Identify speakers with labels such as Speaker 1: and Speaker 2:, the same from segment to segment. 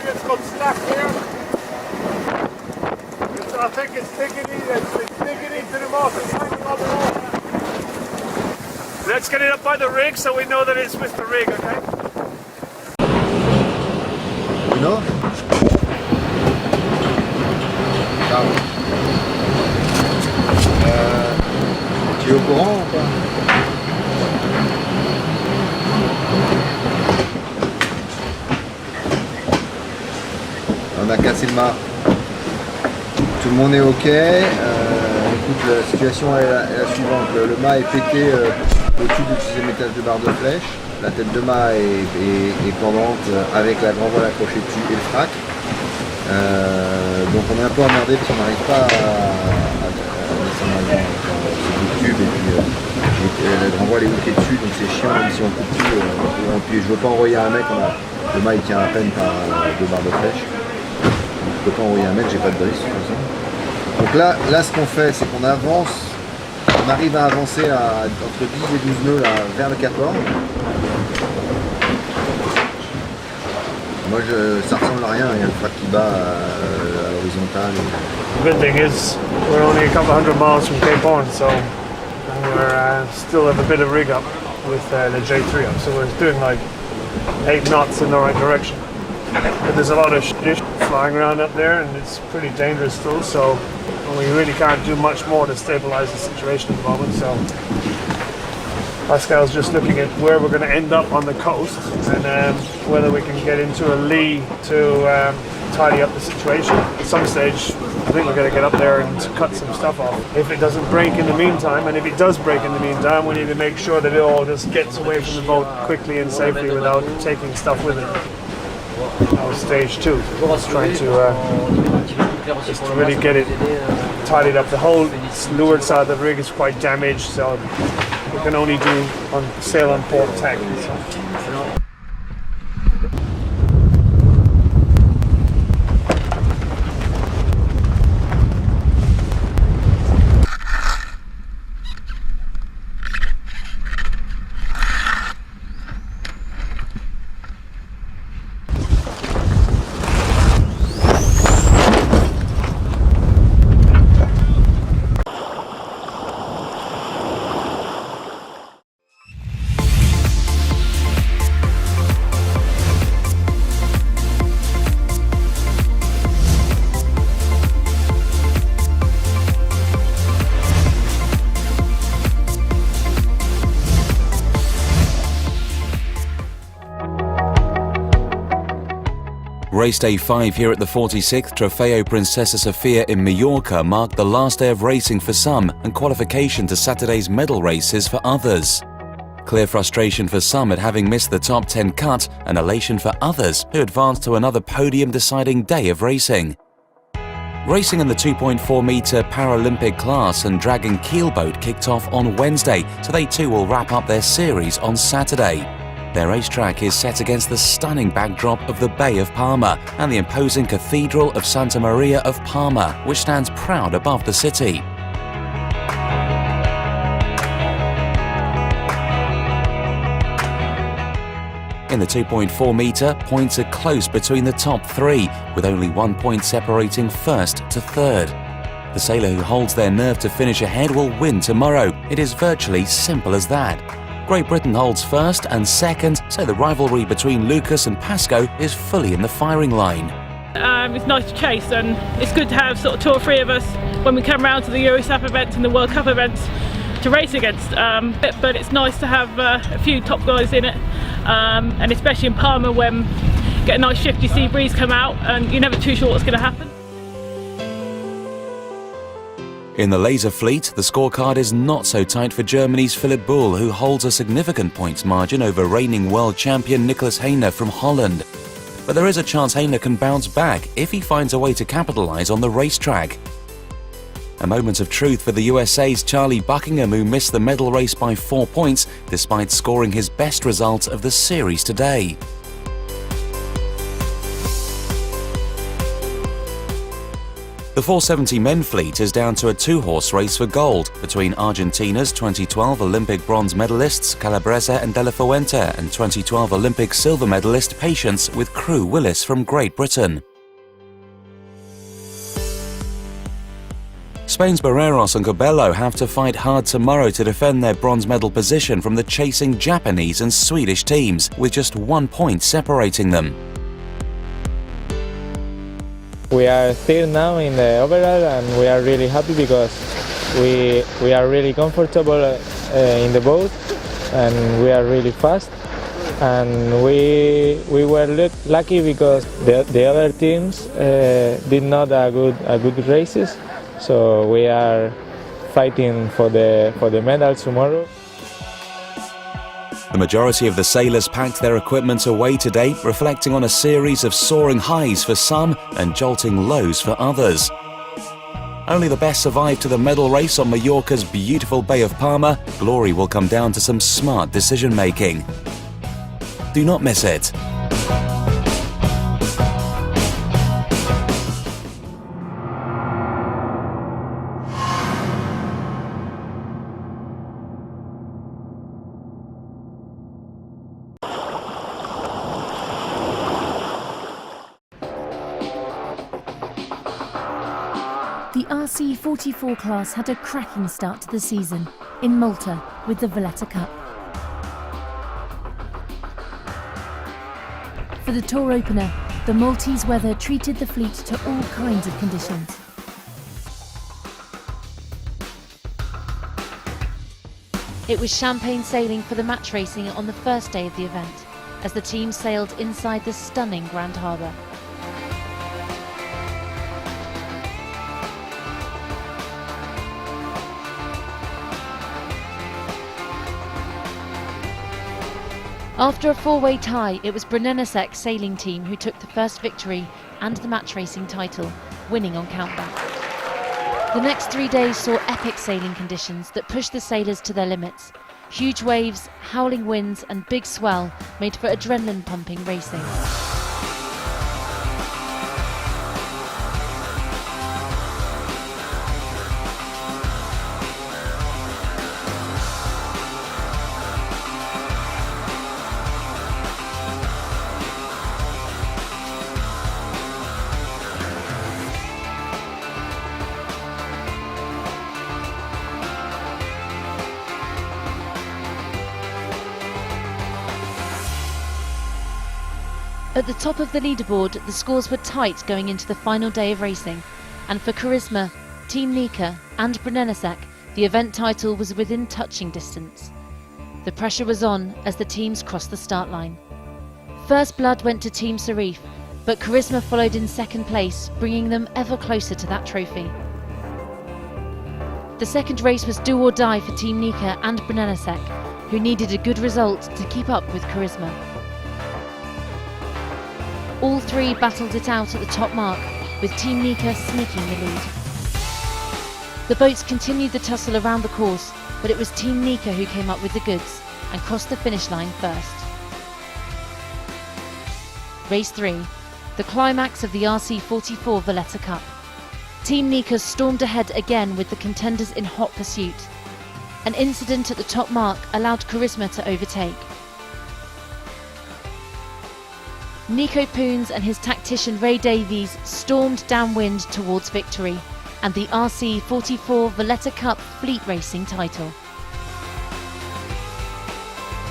Speaker 1: it's got slack here. I think it's digging into the mast and trying to rub it off. Let's get it up by the rig so we know that it's with the rig, okay?
Speaker 2: You know? Tu es au courant ou pas? On a cassé le mât. Tout le monde est ok. Écoute, la situation est la suivante. Le mât est pété au-dessus du deuxième étage de barre de flèche. La tête de mât est pendante avec la grand voile accrochée dessus et le frac. Donc on est un peu emmerdé parce qu'on n'arrive pas à descendre avant ce tube et puis la grand voile est hookée dessus, donc c'est chiant même si on coupe tout. Puis je veux pas envoyer un mec, le mât il tient à peine par deux barres de flèche. Je peux pas envoyer un mec, j'ai pas de brise comme ça. Donc là ce qu'on fait, c'est qu'on avance, on arrive à avancer entre 10 et 12 nœuds là, vers le 14. Moi ça ressemble à rien, il y a le frac qui bat à l'horizontale.
Speaker 1: The good thing is we're only a couple hundred miles from Cape Horn, so we're still have a bit of rig up with the J3 up, so we're doing like 8 knots in the right direction. But there's a lot of shit flying around up there and it's pretty dangerous still, so we really can't do much more to stabilize the situation at the moment. So Pascal's just looking at where we're going to end up on the coast and whether we can get into a lee to tidy up the situation. At some stage I think we're going to get up there and cut some stuff off. If it doesn't break in the meantime, and if it does break in the meantime, we need to make sure that it all just gets away from the boat quickly and safely without taking stuff with it. That was stage 2, just trying to just really get it tidied up. The whole leeward side of the rig is quite damaged, so we can only do sail on port tack. So.
Speaker 3: Race day 5 here at the 46th Trofeo Princess Sofia in Mallorca marked the last day of racing for some and qualification to Saturday's medal races for others. Clear frustration for some at having missed the top 10 cut and elation for others who advanced to another podium-deciding day of racing. Racing in the 2.4-metre Paralympic class and dragon keelboat kicked off on Wednesday, so they too will wrap up their series on Saturday. Their racetrack is set against the stunning backdrop of the Bay of Palma and the imposing Cathedral of Santa Maria of Palma, which stands proud above the city. In the 2.4-metre, points are close between the top 3, with only 1 point separating first to third. The sailor who holds their nerve to finish ahead will win tomorrow. It is virtually simple as that. Great Britain holds first and second, so the rivalry between Lucas and Pasco is fully in the firing line.
Speaker 4: It's nice to chase, and it's good to have sort of 2 or 3 of us when we come round to the Eurosap events and the World Cup events to race against. But it's nice to have a few top guys in it, and especially in Palma when you get a nice shifty sea breeze come out and you're never too sure what's going to happen.
Speaker 3: In the laser fleet, the scorecard is not so tight for Germany's Philipp Bull, who holds a significant points margin over reigning world champion Nicholas Hayner from Holland. But there is a chance Hayner can bounce back if he finds a way to capitalise on the racetrack. A moment of truth for the USA's Charlie Buckingham, who missed the medal race by 4 points despite scoring his best result of the series today. The 470 men fleet is down to a two-horse race for gold between Argentina's 2012 Olympic bronze medalists Calabresa and De La Fuente and 2012 Olympic silver medalist Patience with Crew Willis from Great Britain. Spain's Barreros and Cobello have to fight hard tomorrow to defend their bronze medal position from the chasing Japanese and Swedish teams, with just 1 point separating them.
Speaker 5: We are third now in the overall, and we are really happy because we are really comfortable in the boat, and we are really fast. And we were lucky because the other teams did not a good races, so we are fighting for the medals tomorrow.
Speaker 3: The majority of the sailors packed their equipment away today, reflecting on a series of soaring highs for some and jolting lows for others. Only the best survive to the medal race on Mallorca's beautiful Bay of Palma. Glory will come down to some smart decision-making. Do not miss it.
Speaker 6: The RC44 class had a cracking start to the season in Malta with the Valletta Cup. For the tour opener, the Maltese weather treated the fleet to all kinds of conditions. It was champagne sailing for the match racing on the first day of the event, as the team sailed inside the stunning Grand Harbour. After a four-way tie, it was Brunellesek's sailing team who took the first victory and the match racing title, winning on countback. The next 3 days saw epic sailing conditions that pushed the sailors to their limits. Huge waves, howling winds and big swell made for adrenaline-pumping racing. At the top of the leaderboard, the scores were tight going into the final day of racing, and for Charisma, Team Nika and Brunellesek, the event title was within touching distance. The pressure was on as the teams crossed the start line. First blood went to Team Serif, but Charisma followed in second place, bringing them ever closer to that trophy. The second race was do or die for Team Nika and Brunellesek, who needed a good result to keep up with Charisma. All three battled it out at the top mark, with Team Nika sneaking the lead. The boats continued the tussle around the course, but it was Team Nika who came up with the goods and crossed the finish line first. Race 3, the climax of the RC44 Valletta Cup. Team Nika stormed ahead again with the contenders in hot pursuit. An incident at the top mark allowed Charisma to overtake. Nico Poons and his tactician Ray Davies stormed downwind towards victory and the RC44 Valletta Cup fleet racing title.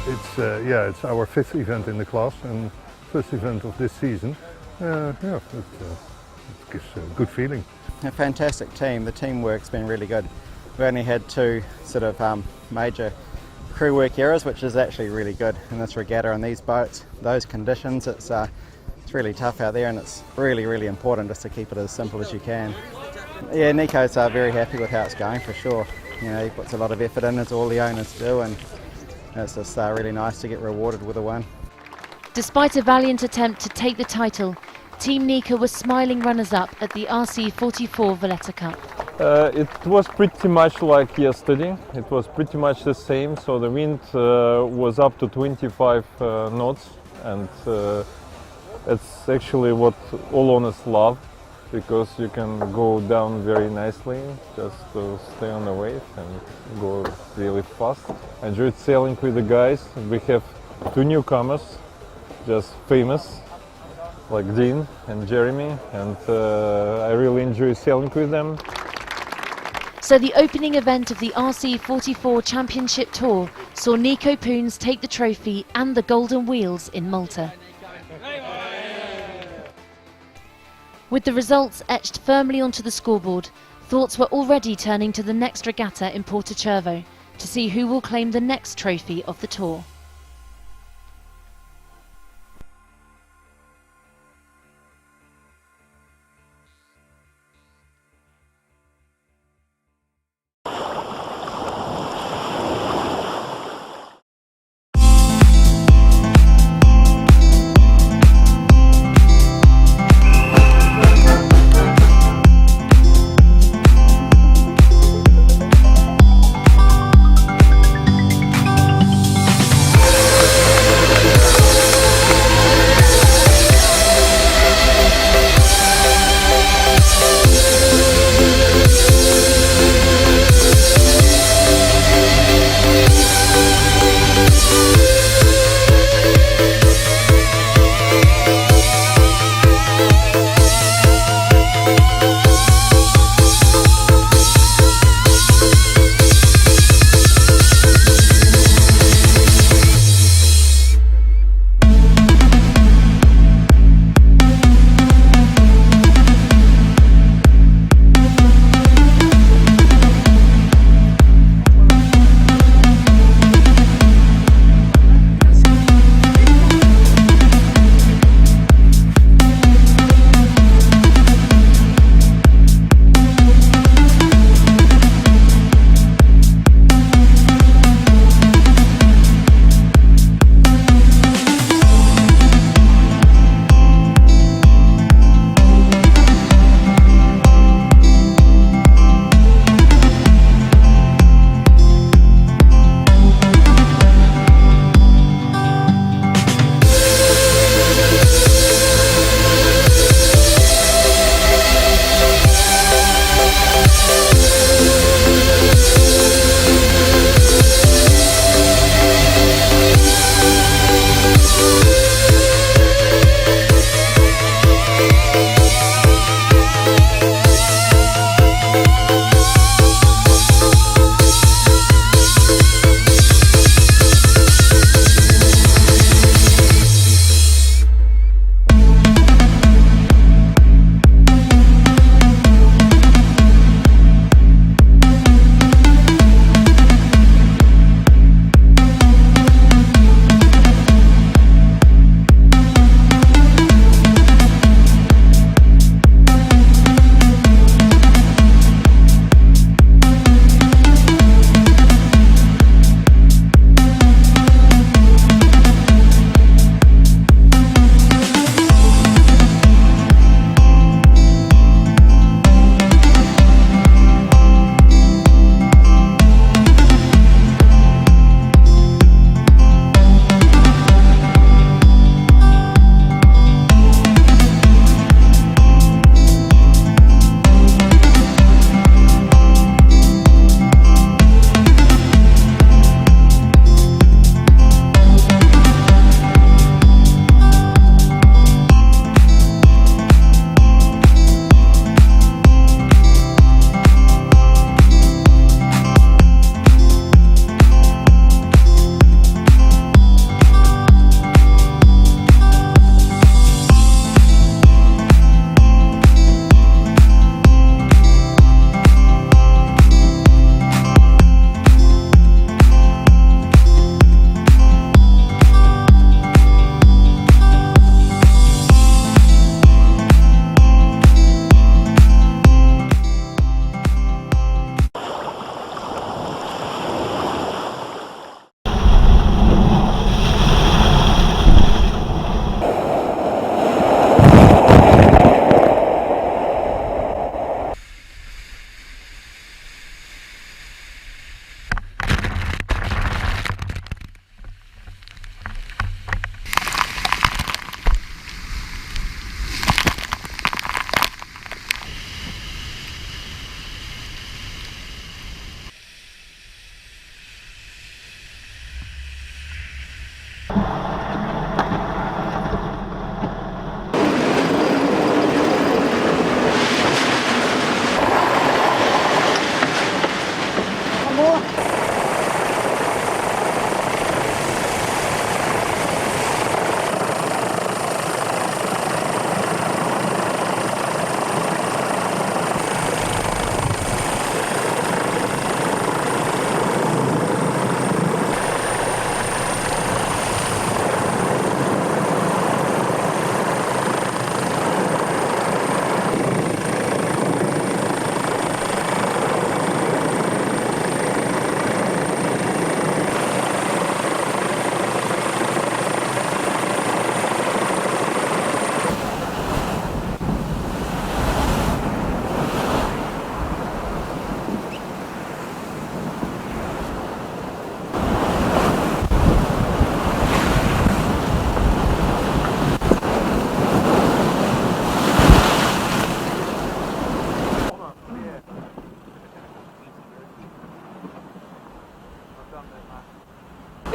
Speaker 7: It's our fifth event in the class and first event of this season. It gives a good feeling.
Speaker 8: A fantastic team. The teamwork's been really good. We only had two sort of major crew work errors, which is actually really good in this regatta on these boats. Those conditions, it's really tough out there, and it's really important just to keep it as simple as you can. Yeah, Nico's very happy with how it's going for sure. You know, he puts a lot of effort in, as all the owners do, and it's just really nice to get rewarded with a win.
Speaker 6: Despite a valiant attempt to take the title, Team Nika was smiling runners-up at the RC44 Valletta Cup.
Speaker 5: It was pretty much like yesterday. It was pretty much the same, so the wind was up to 25 knots, and it's actually what all owners love.
Speaker 9: because you can go down very nicely, just to stay on the wave and go really fast. I enjoyed sailing with the guys. We have two newcomers, just famous, like Dean and Jeremy, and I really enjoy sailing with them.
Speaker 6: So the opening event of the RC44 Championship Tour saw Nico Poons take the trophy and the golden wheels in Malta. With the results etched firmly onto the scoreboard, thoughts were already turning to the next regatta in Porto-Cervo to see who will claim the next trophy of the tour.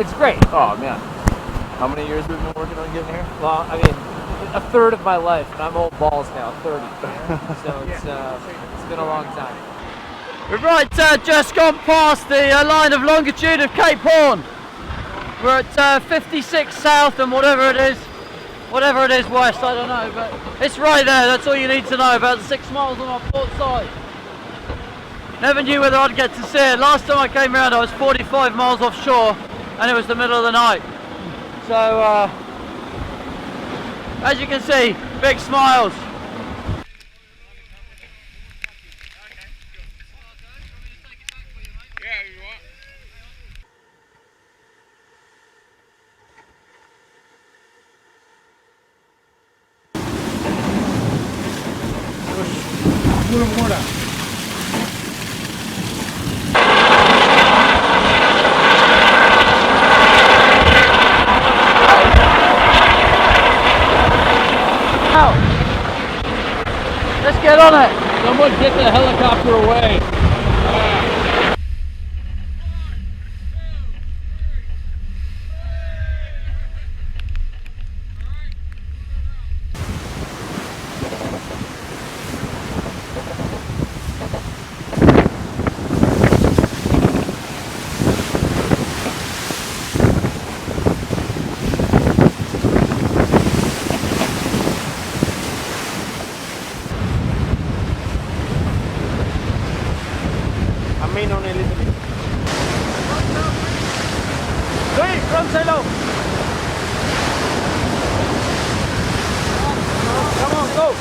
Speaker 10: It's great.
Speaker 11: Oh man. How many years have we been working on getting here?
Speaker 10: Well, I mean, a third of my life, and I'm old balls now, 30. So it's been a long time.
Speaker 12: Right, just gone past the line of longitude of Cape Horn. We're at 56 south and whatever it is west, I don't know, but it's right there. That's all you need to know, about 6 miles on our port side. Never knew whether I'd get to see it. Last time I came around I was 45 miles offshore and it was the middle of the night. So as you can see, big smiles. Let's get on it.
Speaker 10: Someone get the helicopter away.
Speaker 12: Come on, go.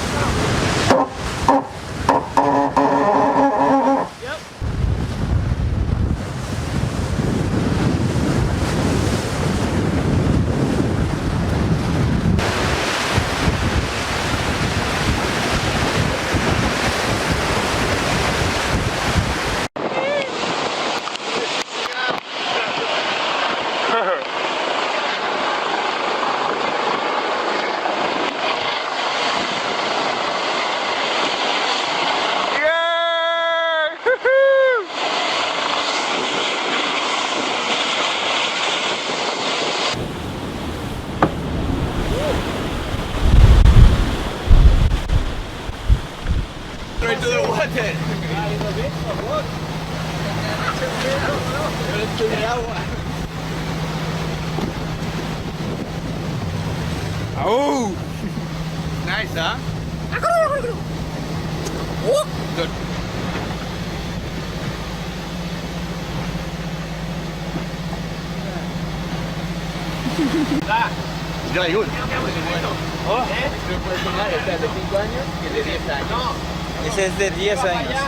Speaker 13: Oh! Nice, huh? Good. Ya, ayun. Oh, ¿es un personal de 5 años y de 10 años? Ese es de 10 años.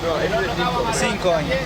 Speaker 13: No, es de 5 años.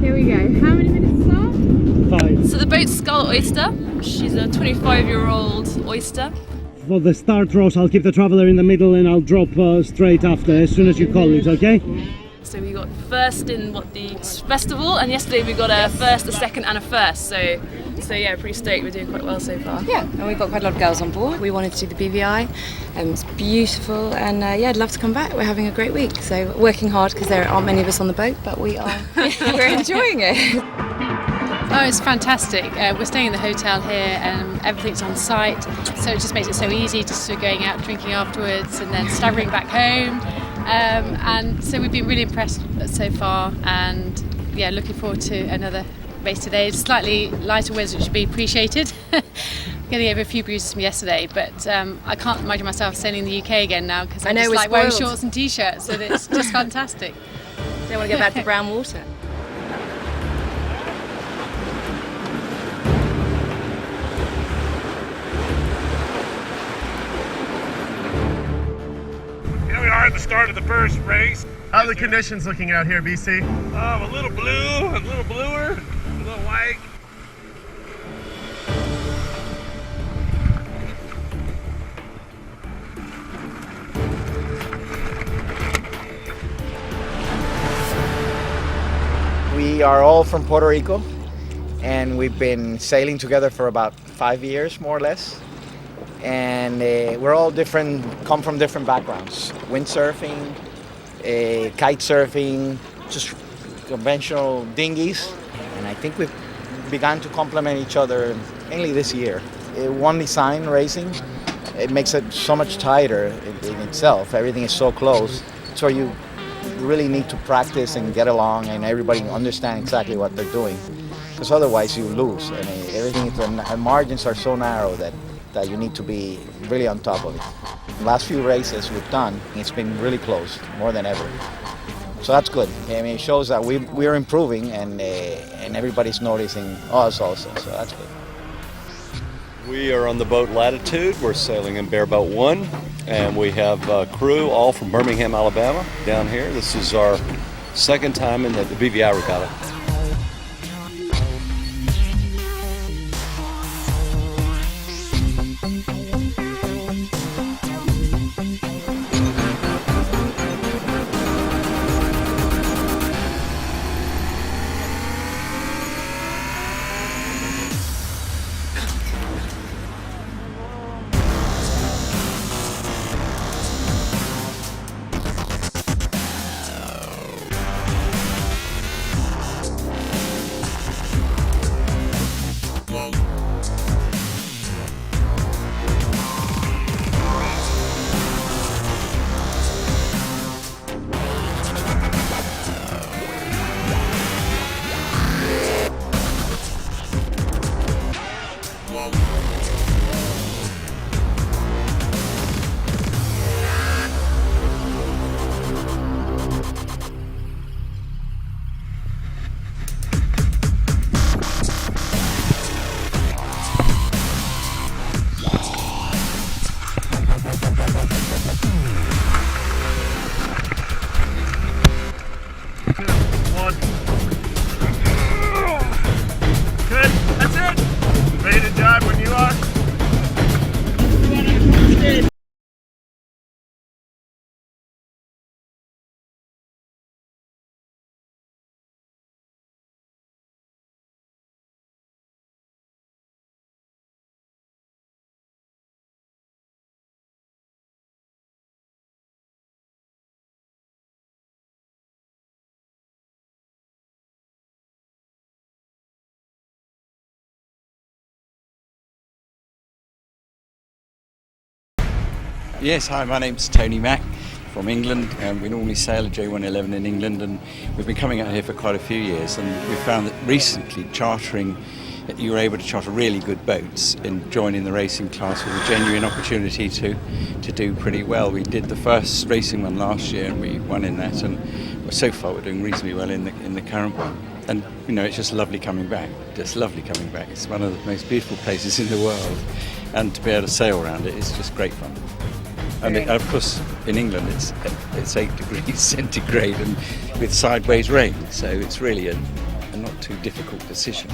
Speaker 14: Here we go. How many minutes start?
Speaker 15: 5. So the boat's Skull Oyster. She's a 25-year-old oyster.
Speaker 16: For the start, Ross, I'll keep the traveller in the middle and I'll drop straight after as soon as you call it, okay?
Speaker 15: So we got first in the festival, and yesterday we got a first, a second and a first. So yeah, pretty stoked. We're doing quite well so far.
Speaker 17: Yeah, and we've got quite a lot of girls on board. We wanted to do the BVI, and it's beautiful, and yeah, I'd love to come back. We're having a great week, so working hard because there aren't many of us on the boat, but we are. We're enjoying it.
Speaker 18: Oh, it's fantastic. We're staying in the hotel here and everything's on site, so it just makes it so easy just for going out drinking afterwards and then staggering back home. And so we've been really impressed so far, and yeah, looking forward to another race today. It's slightly lighter winds, which should be appreciated. Getting over a few bruises from yesterday, but I can't imagine myself sailing the UK again now because I just like wearing shorts and t-shirts, so it's just fantastic.
Speaker 17: Don't want to go back to brown water.
Speaker 19: car at the start of the first race.
Speaker 20: How are the conditions looking out here, BC?
Speaker 19: A little blue, a little bluer, a little white.
Speaker 21: We are all from Puerto Rico, and we've been sailing together for about 5 years, more or less. And we're all different, come from different backgrounds. Windsurfing, kite surfing, just conventional dinghies. And I think we've begun to complement each other mainly this year. One design racing, it makes it so much tighter in itself. Everything is so close. So you really need to practice and get along and everybody understand exactly what they're doing. Because otherwise you lose. I mean, everything, the margins are so narrow that you need to be really on top of it. The last few races we've done, it's been really close, more than ever. So that's good. I mean, it shows that we're improving and everybody's noticing us also, so that's good.
Speaker 22: We are on the boat Latitude. We're sailing in Bareboat 1, and we have a crew all from Birmingham, Alabama, down here. This is our second time in the BVI Regatta.
Speaker 23: Yes, hi, my name's Tony Mack from England, and we normally sail a J111 in England, and we've been coming out here for quite a few years, and we found that recently you were able to charter really good boats and join in the racing class with a genuine opportunity to do pretty well. We did the first racing one last year and we won in that, and so far we're doing reasonably well in the current one. And you know, it's just lovely coming back, just lovely coming back. It's one of the most beautiful places in the world, and to be able to sail around it is just great fun. And of course, in England, it's 8 degrees centigrade and with sideways rain, so it's really a not too difficult decision.